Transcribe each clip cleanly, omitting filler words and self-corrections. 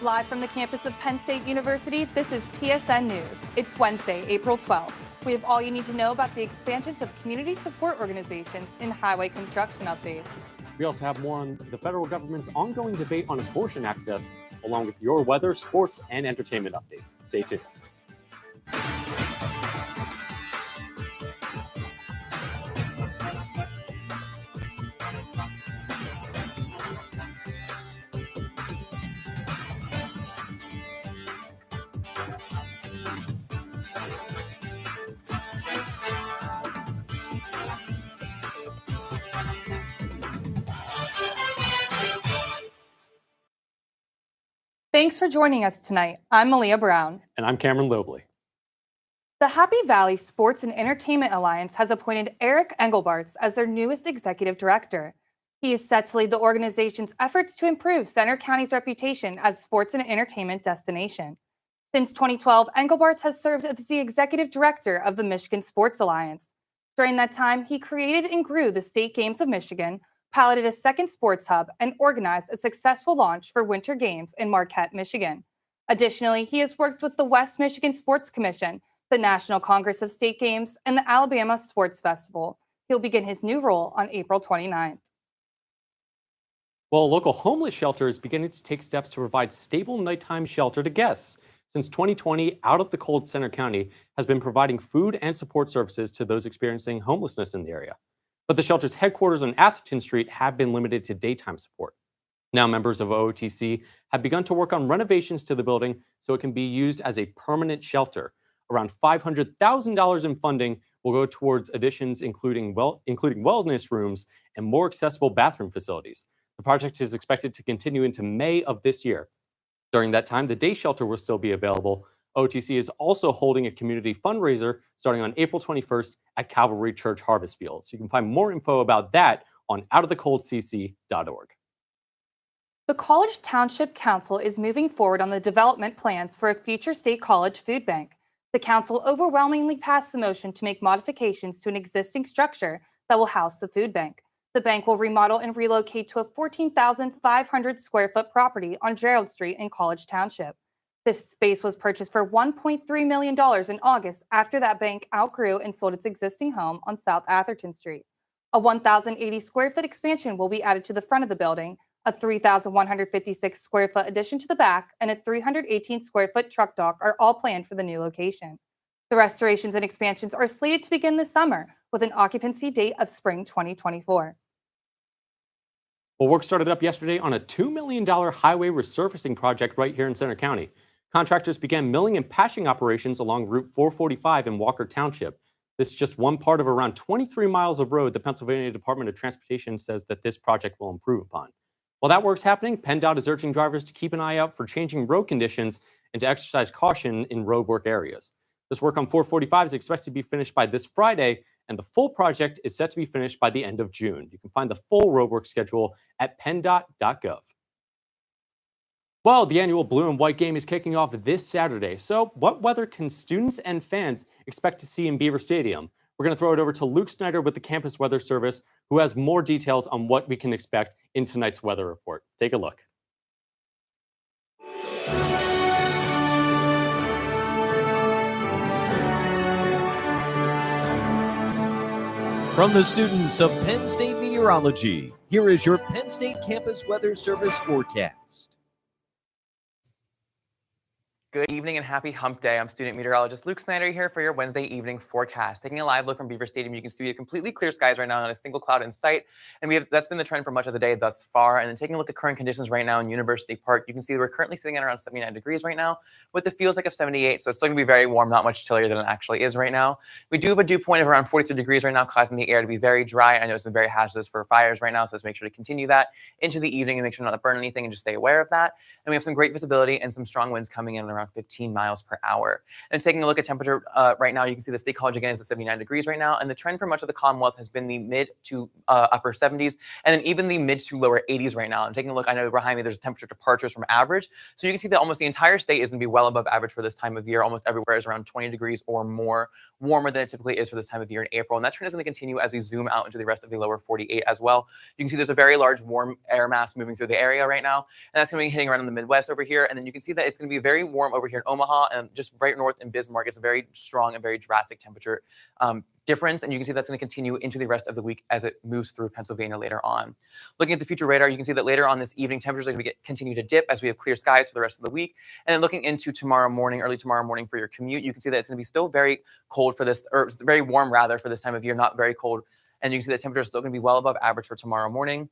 Live from the campus of Penn State University, this is PSN News. It's Wednesday, April 12th. We have all you need to know about the expansions of community support organizations and highway construction updates. We also have more on the federal government's ongoing debate on abortion access, along with your weather, sports, and entertainment updates. Stay tuned. Thanks for joining us tonight. I'm Malia Brown. And I'm Cameron Lobley. The Happy Valley Sports and Entertainment Alliance has appointed Eric Engelbartz as their newest executive director. He is set to lead the organization's efforts to improve Center County's reputation as sports and entertainment destination. Since 2012, Engelbartz has served as the executive director of the Michigan Sports Alliance. During that time, he created and grew the State Games of Michigan, piloted a second sports hub, and organized a successful launch for Winter Games in Marquette, Michigan. Additionally, he has worked with the West Michigan Sports Commission, the National Congress of State Games, and the Alabama Sports Festival. He'll begin his new role on April 29th. Well, a local homeless shelter is beginning to take steps to provide stable nighttime shelter to guests. Since 2020, Out of the Cold Center County has been providing food and support services to those experiencing homelessness in the area. But the shelter's headquarters on Atherton Street have been limited to daytime support. Now, members of OOTC have begun to work on renovations to the building so it can be used as a permanent shelter. Around $500,000 in funding will go towards additions, including wellness rooms and more accessible bathroom facilities. The project is expected to continue into May of this year. During that time, the day shelter will still be available. OTC is also holding a community fundraiser starting on April 21st at Calvary Church Harvest Field. So you can find more info about that on outofthecoldcc.org. The Walker Township Council is moving forward on the development plans for a future state college food bank. The council overwhelmingly passed the motion to make modifications to an existing structure that will house the food bank. The bank will remodel and relocate to a 14,500 square foot property on Gerald Street in Walker Township. This space was purchased for $1.3 million in August after that bank outgrew and sold its existing home on South Atherton Street. A 1,080 square foot expansion will be added to the front of the building, a 3,156 square foot addition to the back, and a 318 square foot truck dock are all planned for the new location. The restorations and expansions are slated to begin this summer with an occupancy date of spring 2024. Well, work started up yesterday on a $2 million highway resurfacing project right here in Center County. Contractors began milling and patching operations along Route 445 in Walker Township. This is just one part of around 23 miles of road the Pennsylvania Department of Transportation says that this project will improve upon. While that work's happening, PennDOT is urging drivers to keep an eye out for changing road conditions and to exercise caution in road work areas. This work on 445 is expected to be finished by this Friday, and the full project is set to be finished by the end of June. You can find the full roadwork schedule at penndot.gov. Well, the annual Blue and White game is kicking off this Saturday. So what weather can students and fans expect to see in Beaver Stadium? We're going to throw it over to Luke Snyder with the Campus Weather Service, who has more details on what we can expect in tonight's weather report. Take a look. From the students of Penn State Meteorology, here is your Penn State Campus Weather Service forecast. Good evening and happy hump day. I'm student meteorologist Luke Snyder here for your Wednesday evening forecast. Taking a live look from Beaver Stadium, you can see completely clear skies right now, not a single cloud in sight. And that's been the trend for much of the day thus far. And then taking a look at current conditions right now in University Park, you can see we're currently sitting at around 79 degrees right now with the feels like of 78. So it's still going to be very warm, not much chillier than it actually is right now. We do have a dew point of around 43 degrees right now, causing the air to be very dry. I know it's been very hazardous for fires right now, so let's make sure to continue that into the evening and make sure not to burn anything and just stay aware of that. And we have some great visibility and some strong winds coming in around around 15 miles per hour. And taking a look at temperature right now, you can see the State College again is at 79 degrees right now. And the trend for much of the Commonwealth has been the mid to upper 70s, and then even the mid to lower 80s right now. And taking a look, I know behind me there's temperature departures from average. So you can see that almost the entire state is going to be well above average for this time of year. Almost everywhere is around 20 degrees or more warmer than it typically is for this time of year in April. And that trend is going to continue as we zoom out into the rest of the lower 48 as well. You can see there's a very large warm air mass moving through the area right now, and that's going to be hitting around in the Midwest over here. And then you can see that it's going to be very warm over here in Omaha and just right north in Bismarck. It's a very strong and very drastic temperature difference, and you can see that's going to continue into the rest of the week as it moves through Pennsylvania later on. Looking at the future radar, you can see that later on this evening, temperatures are going to continue to dip as we have clear skies for the rest of the week. And then looking into tomorrow morning, early tomorrow morning for your commute, you can see that it's going to be still very cold for this, or very warm rather for this time of year, not very cold. And you can see the temperature is still going to be well above average for tomorrow morning.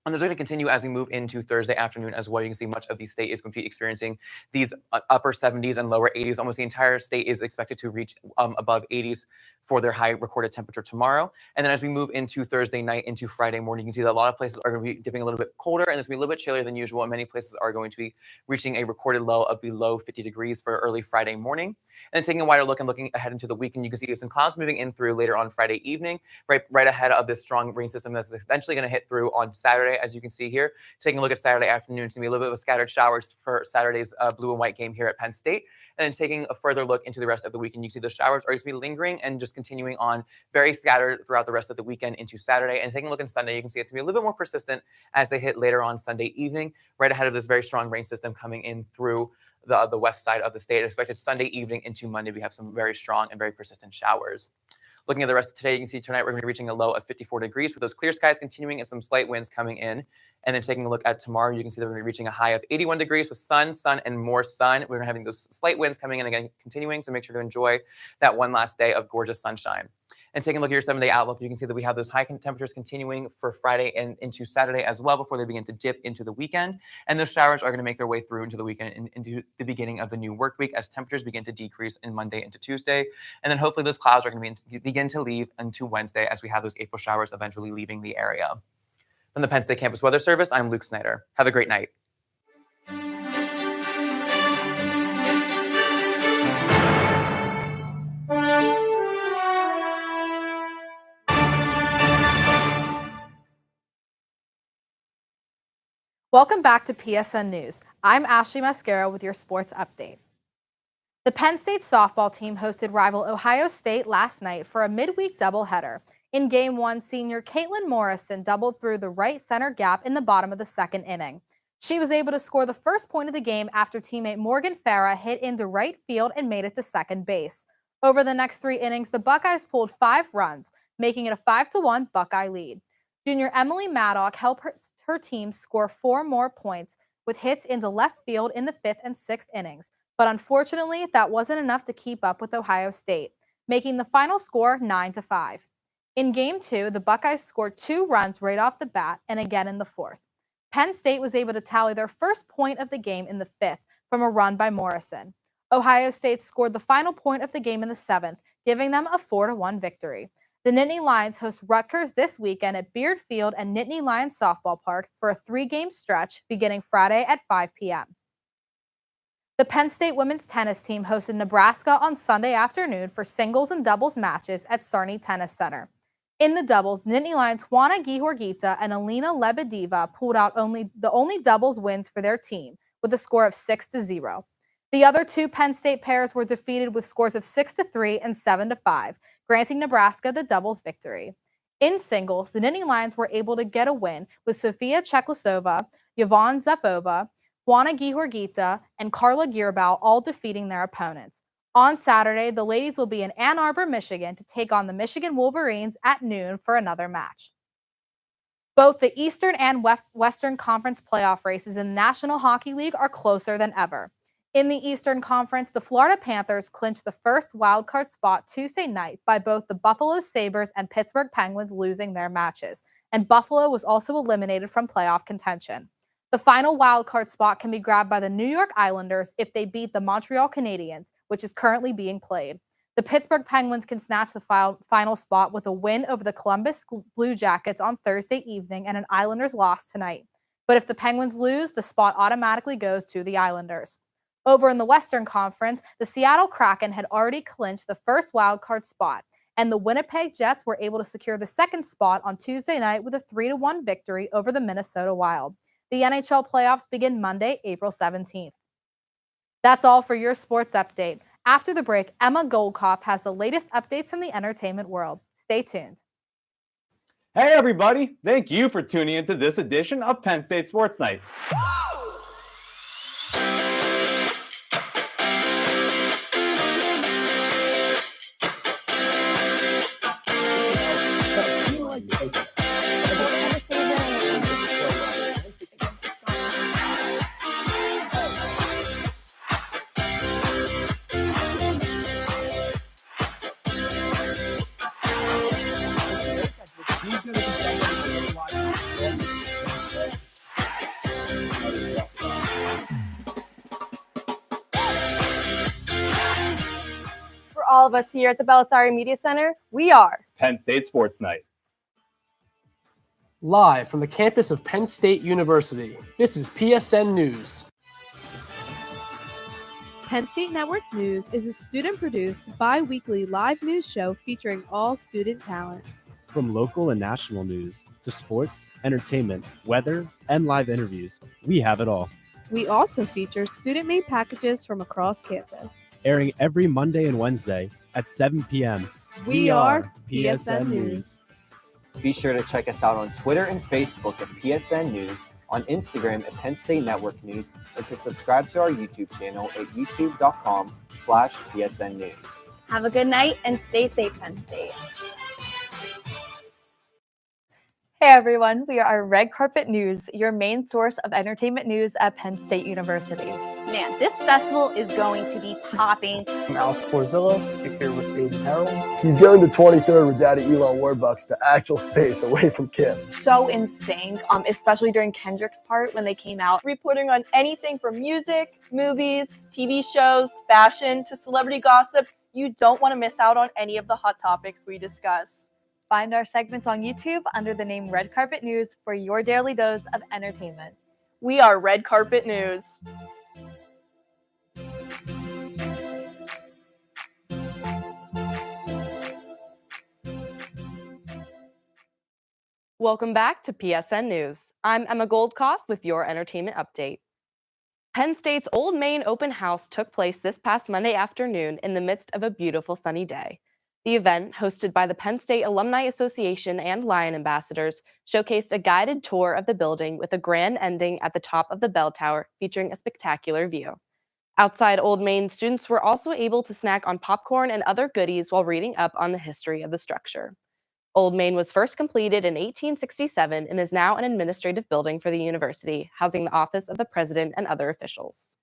And they're going to continue as we move into Thursday afternoon as well. You can see much of the state is going to be experiencing these upper 70s and lower 80s. Almost the entire state is expected to reach above 80s for their high recorded temperature tomorrow. And then as we move into Thursday night into Friday morning, you can see that a lot of places are going to be dipping a little bit colder, and it's going to be a little bit chillier than usual. And many places are going to be reaching a recorded low of below 50 degrees for early Friday morning. And then taking a wider look and looking ahead into the weekend, you can see some clouds moving in through later on Friday evening, right ahead of this strong rain system that's eventually going to hit through on Saturday, as you can see here. Taking a look at Saturday afternoon, it's going to be a little bit of scattered showers for Saturday's blue and white game here at Penn State. And then taking a further look into the rest of the weekend, you can see the showers are going to be lingering and just continuing on very scattered throughout the rest of the weekend into Saturday. And taking a look at Sunday, you can see it's going to be a little bit more persistent as they hit later on Sunday evening, right ahead of this very strong rain system coming in through the west side of the state. Expected Sunday evening into Monday, we have some very strong and very persistent showers. Looking at the rest of today, you can see tonight we're going to be reaching a low of 54 degrees with those clear skies continuing and some slight winds coming in. And then taking a look at tomorrow, you can see that we're going to be reaching a high of 81 degrees with sun, and more sun. We're having those slight winds coming in again, continuing. So make sure to enjoy that one last day of gorgeous sunshine. And taking a look at your 7-day outlook, you can see that we have those high temperatures continuing for Friday and into Saturday as well before they begin to dip into the weekend. And those showers are going to make their way through into the weekend and into the beginning of the new work week as temperatures begin to decrease in Monday into Tuesday. And then hopefully those clouds are going to begin to leave into Wednesday as we have those April showers eventually leaving the area. From the Penn State Campus Weather Service, I'm Luke Snyder. Have a great night. Welcome back to PSN News. I'm Ashley Mascaro with your sports update. The Penn State softball team hosted rival Ohio State last night for a midweek doubleheader. In Game 1, senior Caitlin Morrison doubled through the right center gap in the bottom of the second inning. She was able to score the first point of the game after teammate Morgan Farah hit into right field and made it to second base. Over the next 3 innings, the Buckeyes pulled 5 runs, making it a 5-1 Buckeye lead. Junior Emily Maddock helped her team score 4 more points with hits into left field in the 5th and 6th innings. But unfortunately, that wasn't enough to keep up with Ohio State, making the final score 9-5. In Game 2, the Buckeyes scored 2 runs right off the bat and again in the 4th. Penn State was able to tally their first point of the game in the 5th from a run by Morrison. Ohio State scored the final point of the game in the 7th, giving them a 4-1 victory. The Nittany Lions host Rutgers this weekend at Beard Field and Nittany Lions Softball Park for a 3-game stretch beginning Friday at 5 p.m. The Penn State women's tennis team hosted Nebraska on Sunday afternoon for singles and doubles matches at Sarney Tennis Center. In the doubles, Nittany Lions' Juana Gihorgita and Alina Lebedeva pulled out the only doubles wins for their team with a score of 6-0. The other 2 Penn State pairs were defeated with scores of 6-3 and 7-5, granting Nebraska the doubles victory. In singles, the Nittany Lions were able to get a win with Sofia Cheklasova, Yvonne Zepova, Juana Gihorgita, and Carla Gierbau all defeating their opponents. On Saturday, the ladies will be in Ann Arbor, Michigan to take on the Michigan Wolverines at noon for another match. Both the Eastern and Western Conference playoff races in the National Hockey League are closer than ever. In the Eastern Conference, the Florida Panthers clinched the first wildcard spot Tuesday night by both the Buffalo Sabres and Pittsburgh Penguins losing their matches, and Buffalo was also eliminated from playoff contention. The final wildcard spot can be grabbed by the New York Islanders if they beat the Montreal Canadiens, which is currently being played. The Pittsburgh Penguins can snatch the final spot with a win over the Columbus Blue Jackets on Thursday evening and an Islanders loss tonight. But if the Penguins lose, the spot automatically goes to the Islanders. Over in the Western Conference, the Seattle Kraken had already clinched the first wildcard spot, and the Winnipeg Jets were able to secure the second spot on Tuesday night with a 3-1 victory over the Minnesota Wild. The NHL playoffs begin Monday, April 17th. That's all for your sports update. After the break, Emma Goldkopf has the latest updates from the entertainment world. Stay tuned. Hey everybody, thank you for tuning into this edition of Penn State Sports Night. For all of us here at the Belisari Media Center, we are Penn State Sports Night. Live from the campus of Penn State University, this is PSN News. Penn State Network News is a student-produced, bi-weekly live news show featuring all student talent. From local and national news to sports, entertainment, weather, and live interviews, we have it all. We also feature student-made packages from across campus. Airing every Monday and Wednesday at 7 p.m. We are PSN News. Be sure to check us out on Twitter and Facebook at PSN News, on Instagram at Penn State Network News, and to subscribe to our YouTube channel at youtube.com/PSN News. Have a good night and stay safe, Penn State. Hey everyone, we are Red Carpet News, your main source of entertainment news at Penn State University. Man, this festival is going to be popping. I'm Alex Porzillo, here with Aiden Harold. He's going to 23rd with Daddy Elon Warbucks to actual space away from Kim. So in sync, especially during Kendrick's part when they came out, reporting on anything from music, movies, TV shows, fashion, to celebrity gossip. You don't want to miss out on any of the hot topics we discuss. Find our segments on YouTube under the name Red Carpet News for your daily dose of entertainment. We are Red Carpet News. Welcome back to PSN News. I'm Emma Goldkopf with your entertainment update. Penn State's Old Main Open House took place this past Monday afternoon in the midst of a beautiful sunny day. The event, hosted by the Penn State Alumni Association and Lion Ambassadors, showcased a guided tour of the building with a grand ending at the top of the bell tower featuring a spectacular view. Outside Old Main, students were also able to snack on popcorn and other goodies while reading up on the history of the structure. Old Main was first completed in 1867 and is now an administrative building for the university, housing the office of the president and other officials.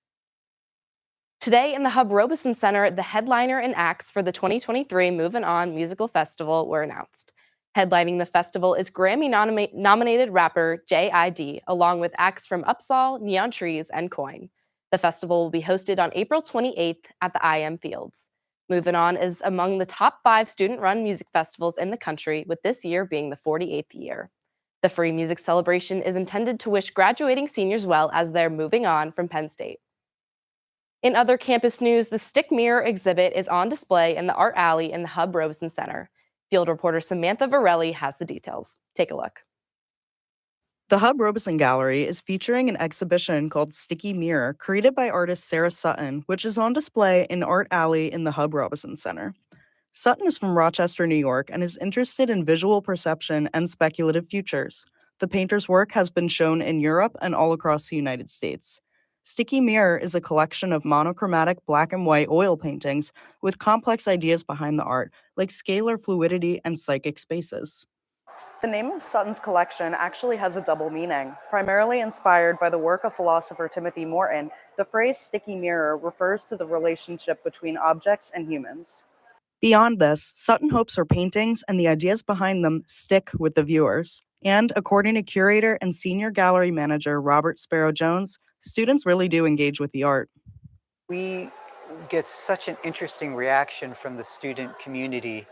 Today in the Hub Robeson Center, the headliner and acts for the 2023 Movin' On Musical Festival were announced. Headlining the festival is Grammy-nominated rapper J.I.D., along with acts from Upsall, Neon Trees, and Coin. The festival will be hosted on April 28th at the IM Fields. Movin' On is among the top 5 student-run music festivals in the country, with this year being the 48th year. The free music celebration is intended to wish graduating seniors well as they're moving on from Penn State. In other campus news, the Stick Mirror exhibit is on display in the Art Alley in the Hub Robeson Center. Field reporter Samantha Varelli has the details. Take a look. The Hub Robeson Gallery is featuring an exhibition called Sticky Mirror, created by artist Sarah Sutton, which is on display in Art Alley in the Hub Robeson Center. Sutton is from Rochester, New York, and is interested in visual perception and speculative futures. The painter's work has been shown in Europe and all across the United States. Sticky Mirror is a collection of monochromatic black and white oil paintings with complex ideas behind the art, like scalar fluidity and psychic spaces. The name of Sutton's collection actually has a double meaning. Primarily inspired by the work of philosopher Timothy Morton, the phrase sticky mirror refers to the relationship between objects and humans. Beyond this, Sutton hopes her paintings and the ideas behind them stick with the viewers. And according to curator and senior gallery manager Robert Sparrow Jones, students really do engage with the art. We get such an interesting reaction from the student community.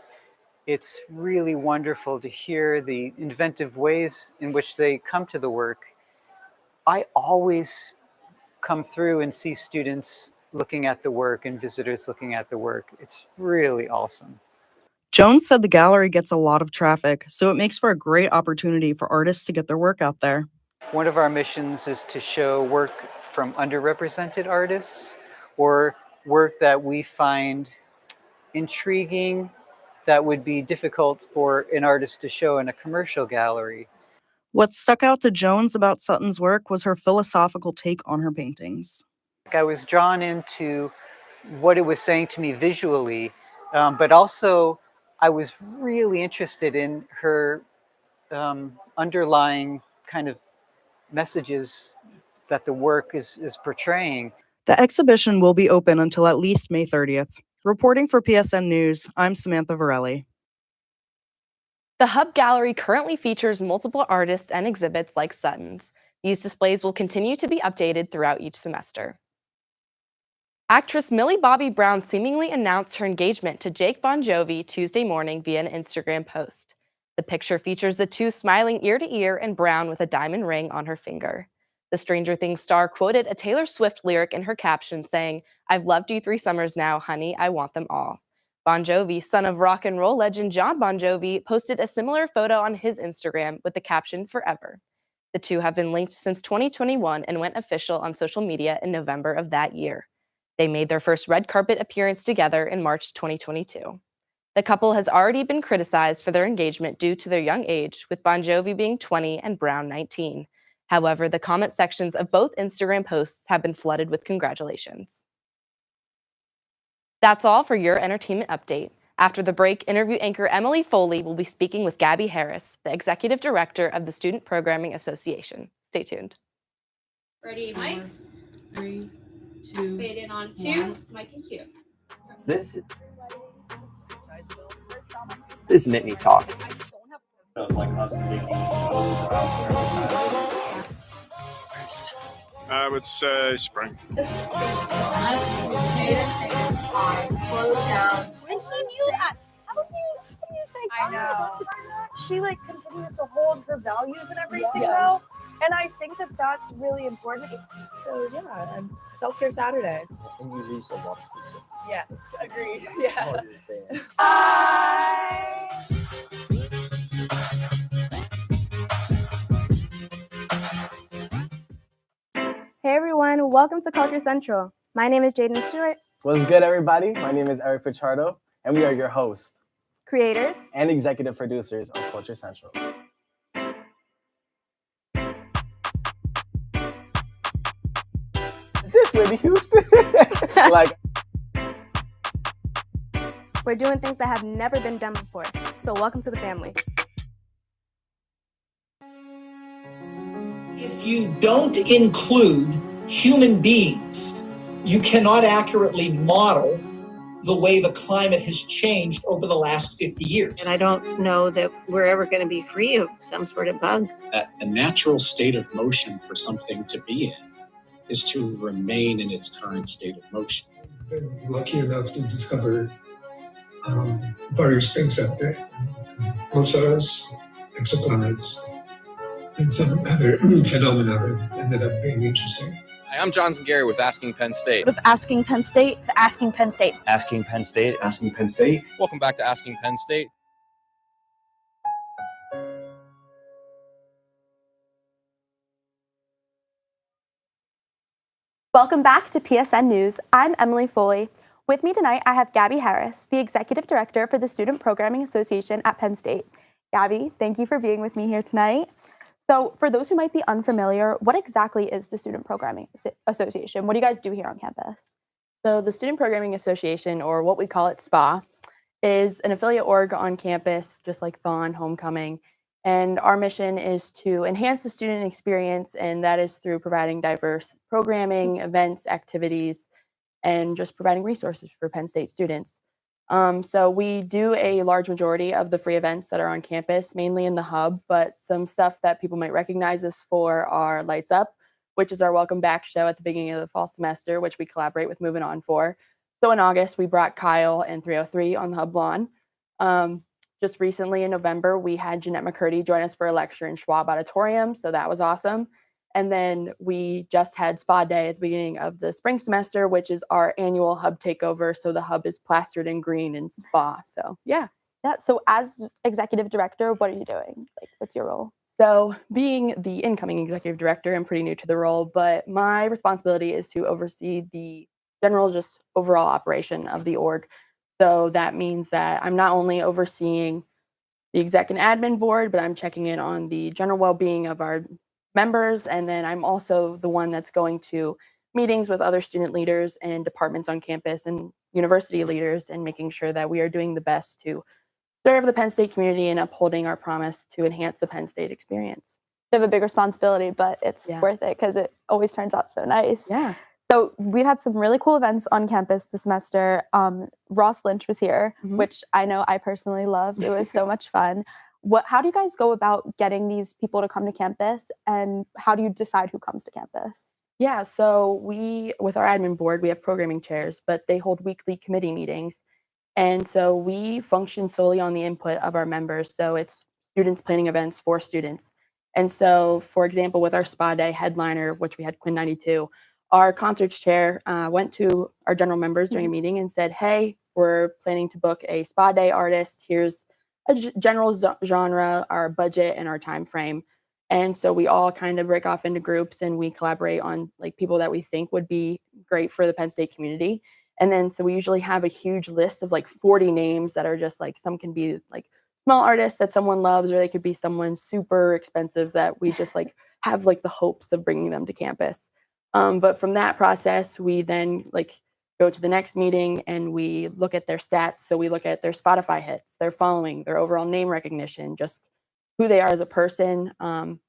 It's really wonderful to hear the inventive ways in which they come to the work. I always come through and see students looking at the work and visitors looking at the work. It's really awesome. Jones said the gallery gets a lot of traffic, so it makes for a great opportunity for artists to get their work out there. One of our missions is to show work from underrepresented artists or work that we find intriguing that would be difficult for an artist to show in a commercial gallery. What stuck out to Jones about Sutton's work was her philosophical take on her paintings. I was drawn into what it was saying to me visually, but also I was really interested in her underlying kind of messages that the work is portraying. The exhibition will be open until at least May 30th. Reporting for PSN News, I'm Samantha Varelli. The Hub Gallery currently features multiple artists and exhibits like Sutton's. These displays will continue to be updated throughout each semester. Actress Millie Bobby Brown seemingly announced her engagement to Jake Bon Jovi Tuesday morning via an Instagram post. The picture features the two smiling ear to ear and Brown with a diamond ring on her finger. The Stranger Things star quoted a Taylor Swift lyric in her caption saying, "I've loved you 3 summers now, honey, I want them all." Bon Jovi, son of rock and roll legend John Bon Jovi, posted a similar photo on his Instagram with the caption "Forever." The two have been linked since 2021 and went official on social media in November of that year. They made their first red carpet appearance together in March 2022. The couple has already been criticized for their engagement due to their young age, with Bon Jovi being 20 and Brown 19. However, the comment sections of both Instagram posts have been flooded with congratulations. That's all for your entertainment update. After the break, interview anchor Emily Foley will be speaking with Gabby Harris, the Executive Director of the Student Programming Association. Stay tuned. Ready, mics? 3, 2, fade in on 2, mic and cue. This is Nittany Talk. Like us making shows I would say spring. Slow down. When he knew that, how do you think? I know. She like continues to hold her values and everything though, and I think that that's really important. So yeah, and self-care Saturday. And you lose a lot of sleep. Yes, agreed. Yeah. Hey everyone, welcome to Culture Central. My name is Jaden Stewart, What's good, everybody? My name is Eric Pichardo, and we are your hosts creators and executive producers of Culture Central. Is this Whitney Houston? We're doing things that have never been done before, so welcome to the family. If you don't include human beings, you cannot accurately model the way the climate has changed over the last 50 years. And I don't know that we're ever going to be free of some sort of bug. A natural state of motion for something to be in is to remain in its current state of motion. Been lucky enough to discover various things out there. Pulsars, exoplanets, and some other phenomena that ended up being interesting. Hi, I'm Johnson Gary with Asking Penn State. With Asking Penn State, Asking Penn State. Asking Penn State. Asking Penn State. Welcome back to Asking Penn State. Welcome back to PSN News. I'm Emily Foley. With me tonight, I have Gabby Harris, the Executive Director for the Student Programming Association at Penn State. Gabby, thank you for being with me here tonight. So for those who might be unfamiliar, what exactly is the Student Programming Association? What do you guys do here on campus? So the Student Programming Association, or what we call it SPA, is an affiliate org on campus, just like Thon, Homecoming. And our mission is to enhance the student experience, and that is through providing diverse programming, events, activities, and just providing resources for Penn State students. So we do a large majority of the free events that are on campus, mainly in the hub, but some stuff that people might recognize us for are Lights Up, which is our welcome back show at the beginning of the fall semester, which we collaborate with Moving On for. So in August, we brought Kyle and 303 on the hub lawn. Just recently in November, we had Jeanette McCurdy join us for a lecture in Schwab Auditorium, so that was awesome. And then we just had spa day at the beginning of the spring semester, which is our annual hub takeover. So the hub is plastered in green and spa. So yeah. Yeah. So as executive director, what are you doing? Like, what's your role? So being the incoming executive director, I'm pretty new to the role, but my responsibility is to oversee the general, just overall operation of the org. So that means that I'm not only overseeing the exec and admin board, but I'm checking in on the general well-being of our members. And then I'm also the one that's going to meetings with other student leaders and departments on campus and university leaders and making sure that we are doing the best to serve the Penn State community and upholding our promise to enhance the Penn State experience. You have a big responsibility, but it's worth it because it always turns out so nice. Yeah. So we've had some really cool events on campus this semester. Ross Lynch was here, which I know I personally loved. It was so much fun. How do you guys go about getting these people to come to campus, and how do you decide who comes to campus? Yeah, so with our admin board, we have programming chairs, but they hold weekly committee meetings. And so we function solely on the input of our members. So it's students planning events for students. And so, for example, with our spa day headliner, which we had Quinn 92, our concerts chair went to our general members during a meeting and said, hey, we're planning to book a spa day artist. Here's a general genre, our budget, and our time frame. And so we all kind of break off into groups and we collaborate on like people that we think would be great for the Penn State community. And then so we usually have a huge list of like 40 names that are just like, some can be like small artists that someone loves, or they could be someone super expensive that we just like have like the hopes of bringing them to campus. But from that process, we then like go to the next meeting and we look at their stats. So we look at their Spotify hits, their following, their overall name recognition, just who they are as a person, and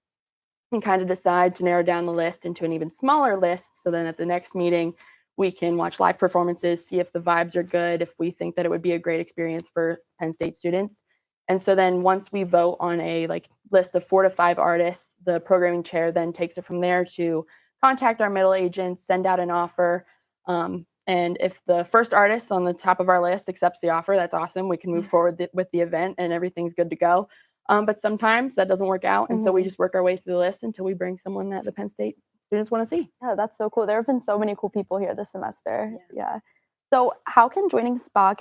kind of decide to narrow down the list into an even smaller list. So then at the next meeting, we can watch live performances, see if the vibes are good, if we think that it would be a great experience for Penn State students. And so then once we vote on a like list of 4 to 5 artists, the programming chair then takes it from there to contact our middle agents, send out an offer. And if the first artist on the top of our list accepts the offer, that's awesome. We can move forward with the event and everything's good to go. But sometimes that doesn't work out. And so we just work our way through the list until we bring someone that the Penn State students want to see. Yeah, that's so cool. There have been so many cool people here this semester. Yeah. So how can joining SPA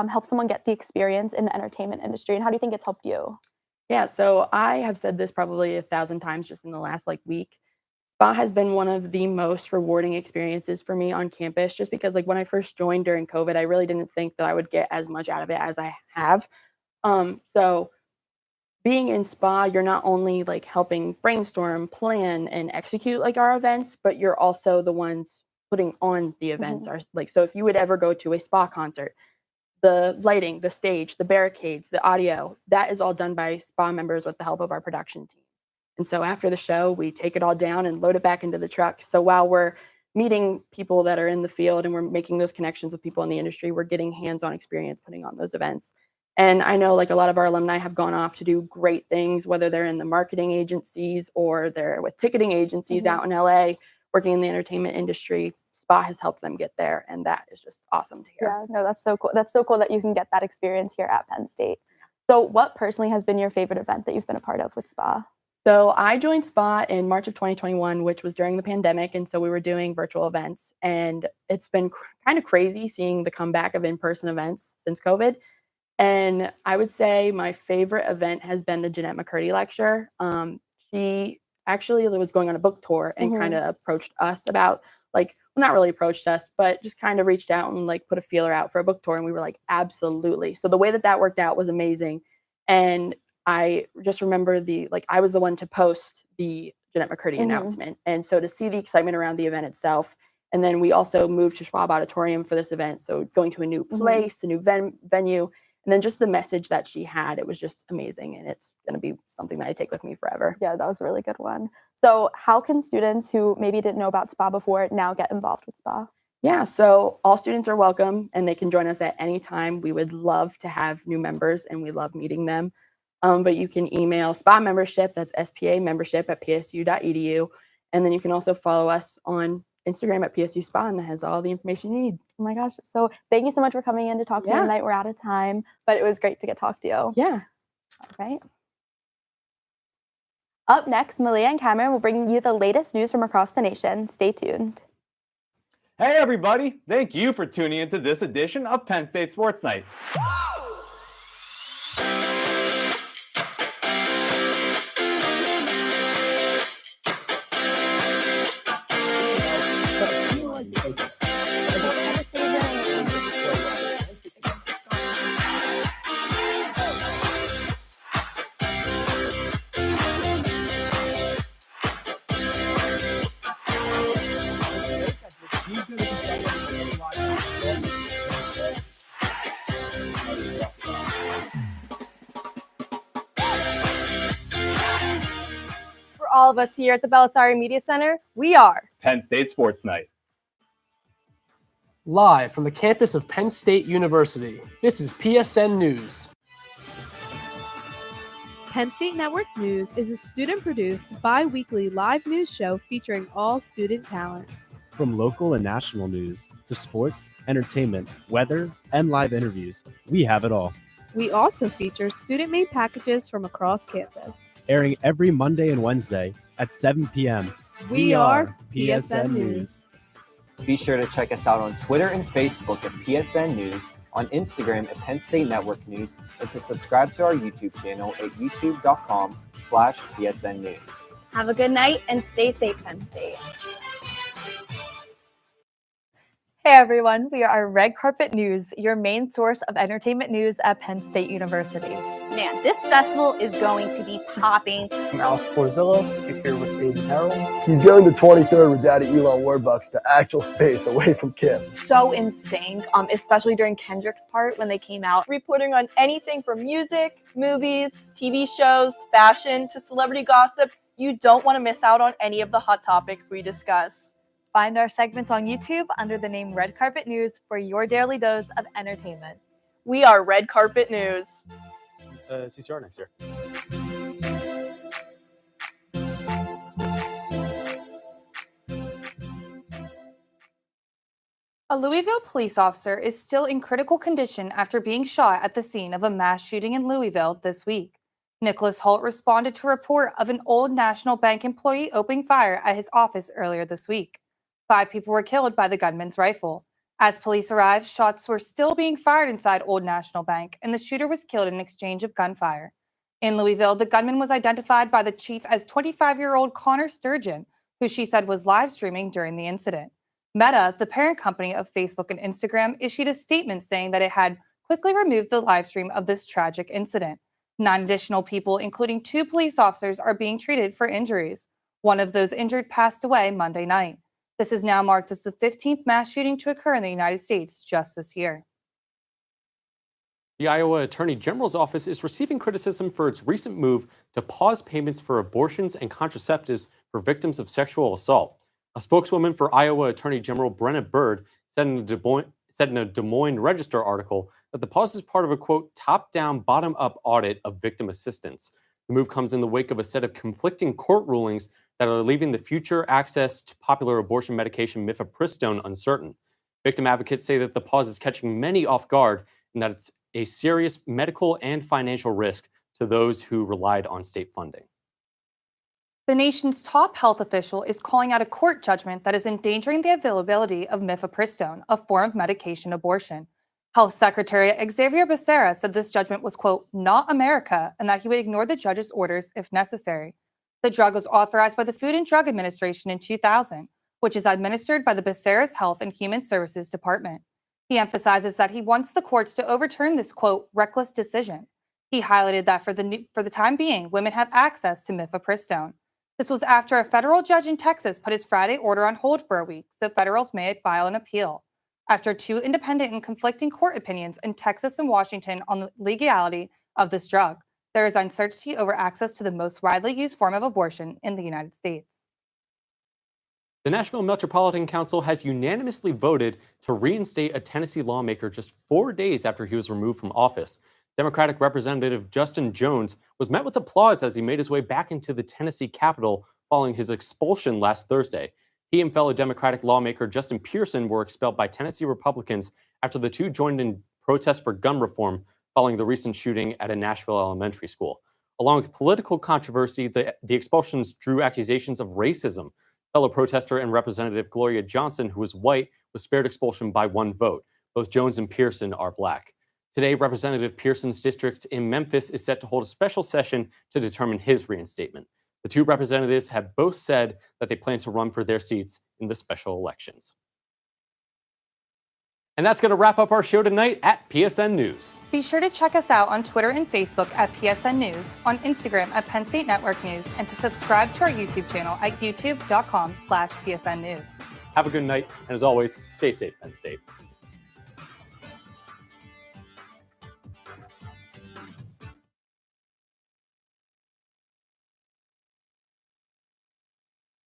help someone get the experience in the entertainment industry? And how do you think it's helped you? Yeah, so I have said this probably 1,000 times just in the last like week. SPA has been one of the most rewarding experiences for me on campus, just because like when I first joined during COVID, I really didn't think that I would get as much out of it as I have. So being in SPA, you're not only like helping brainstorm, plan, and execute like our events, but you're also the ones putting on the events. So if you would ever go to a SPA concert, the lighting, the stage, the barricades, the audio, that is all done by SPA members with the help of our production team. And so after the show, we take it all down and load it back into the truck. So while we're meeting people that are in the field and we're making those connections with people in the industry, we're getting hands-on experience putting on those events. And I know like a lot of our alumni have gone off to do great things, whether they're in the marketing agencies or they're with ticketing agencies out in LA, working in the entertainment industry. SPA has helped them get there. And that is just awesome to hear. Yeah, no, that's so cool. That's so cool that you can get that experience here at Penn State. So what personally has been your favorite event that you've been a part of with SPA? So I joined SPA in March of 2021, which was during the pandemic. And so we were doing virtual events. And it's been kind of crazy seeing the comeback of in-person events since COVID. And I would say my favorite event has been the Jeanette McCurdy lecture. She actually was going on a book tour and kind of approached us about like, well, not really approached us, but just kind of reached out and like put a feeler out for a book tour. And we were like, absolutely. So the way that worked out was amazing. And I just remember I was the one to post the Jeanette McCurdy announcement. And so to see the excitement around the event itself. And then we also moved to Schwab Auditorium for this event. So going to a new place, a new venue, and then just the message that she had, it was just amazing. And it's going to be something that I take with me forever. Yeah, that was a really good one. So how can students who maybe didn't know about SPA before now get involved with SPA? Yeah, so all students are welcome and they can join us at any time. We would love to have new members and we love meeting them. But you can email SPA membership, that's SPA membership at psu.edu. And then you can also follow us on Instagram at PSU Spa, and that has all the information you need. Oh my gosh. So thank you so much for coming in to talk to me tonight. We're out of time, but it was great to talk to you. Yeah. All right. Up next, Malia and Cameron will bring you the latest news from across the nation. Stay tuned. Hey, everybody. Thank you for tuning into this edition of Penn State Sports Night. For all of us here at the Belisari Media Center, we are Penn State Sports Night. Live from the campus of Penn State University, this is PSN News. Penn State Network News is a student-produced bi-weekly live news show featuring all student talent. From local and national news to sports, entertainment, weather, and live interviews, we have it all. We also feature student-made packages from across campus. Airing every Monday and Wednesday at 7 p.m. We are PSN News. Be sure to check us out on Twitter and Facebook at PSN News, on Instagram at Penn State Network News, and to subscribe to our YouTube channel at youtube.com/PSN News. Have a good night and stay safe, Penn State. Hey everyone, we are Red Carpet News, your main source of entertainment news at Penn State University. Man, this festival is going to be popping. I'm Alex Porzillo, here with David Harold. He's going to 23rd with Daddy Elon Warbucks to actual space away from Kim. So insane, especially during Kendrick's part when they came out, reporting on anything from music, movies, TV shows, fashion, to celebrity gossip. You don't want to miss out on any of the hot topics we discuss. Find our segments on YouTube under the name Red Carpet News for your daily dose of entertainment. We are Red Carpet News. CCR next year. A Louisville police officer is still in critical condition after being shot at the scene of a mass shooting in Louisville this week. Nicholas Holt responded to a report of an Old National Bank employee opening fire at his office earlier this week. 5 people were killed by the gunman's rifle. As police arrived, shots were still being fired inside Old National Bank, and the shooter was killed in an exchange of gunfire. In Louisville, the gunman was identified by the chief as 25-year-old Connor Sturgeon, who she said was live streaming during the incident. Meta, the parent company of Facebook and Instagram, issued a statement saying that it had quickly removed the live stream of this tragic incident. 9 additional people, including 2 police officers, are being treated for injuries. One of those injured passed away Monday night. This is now marked as the 15th mass shooting to occur in the United States just this year. The Iowa Attorney General's office is receiving criticism for its recent move to pause payments for abortions and contraceptives for victims of sexual assault. A spokeswoman for Iowa Attorney General Brenna Bird said in a Des Moines Register article that the pause is part of a, quote, top-down, bottom-up audit of victim assistance. The move comes in the wake of a set of conflicting court rulings that are leaving the future access to popular abortion medication mifepristone uncertain. Victim advocates say that the pause is catching many off guard and that it's a serious medical and financial risk to those who relied on state funding. The nation's top health official is calling out a court judgment that is endangering the availability of mifepristone, a form of medication abortion. Health Secretary Xavier Becerra said this judgment was, quote, not America, and that he would ignore the judge's orders if necessary. The drug was authorized by the Food and Drug Administration in 2000, which is administered by the Becerra's Health and Human Services Department. He emphasizes that he wants the courts to overturn this, quote, reckless decision. He highlighted that for the time being, women have access to mifepristone. This was after a federal judge in Texas put his Friday order on hold for a week, so federals may file an appeal. After 2 independent and conflicting court opinions in Texas and Washington on the legality of this drug, there is uncertainty over access to the most widely used form of abortion in the United States. The Nashville Metropolitan Council has unanimously voted to reinstate a Tennessee lawmaker just 4 days after he was removed from office. Democratic Representative Justin Jones was met with applause as he made his way back into the Tennessee Capitol following his expulsion last Thursday. He and fellow Democratic lawmaker Justin Pearson were expelled by Tennessee Republicans after the 2 joined in protest for gun reform following the recent shooting at a Nashville elementary school. Along with political controversy, the expulsions drew accusations of racism. Fellow protester and Representative Gloria Johnson, who is white, was spared expulsion by 1 vote. Both Jones and Pearson are black. Today, Representative Pearson's district in Memphis is set to hold a special session to determine his reinstatement. The 2 representatives have both said that they plan to run for their seats in the special elections. And that's going to wrap up our show tonight at PSN News. Be sure to check us out on Twitter and Facebook at PSN News, on Instagram at Penn State Network News, and to subscribe to our YouTube channel at youtube.com/PSN News. Have a good night, and as always, stay safe, Penn State.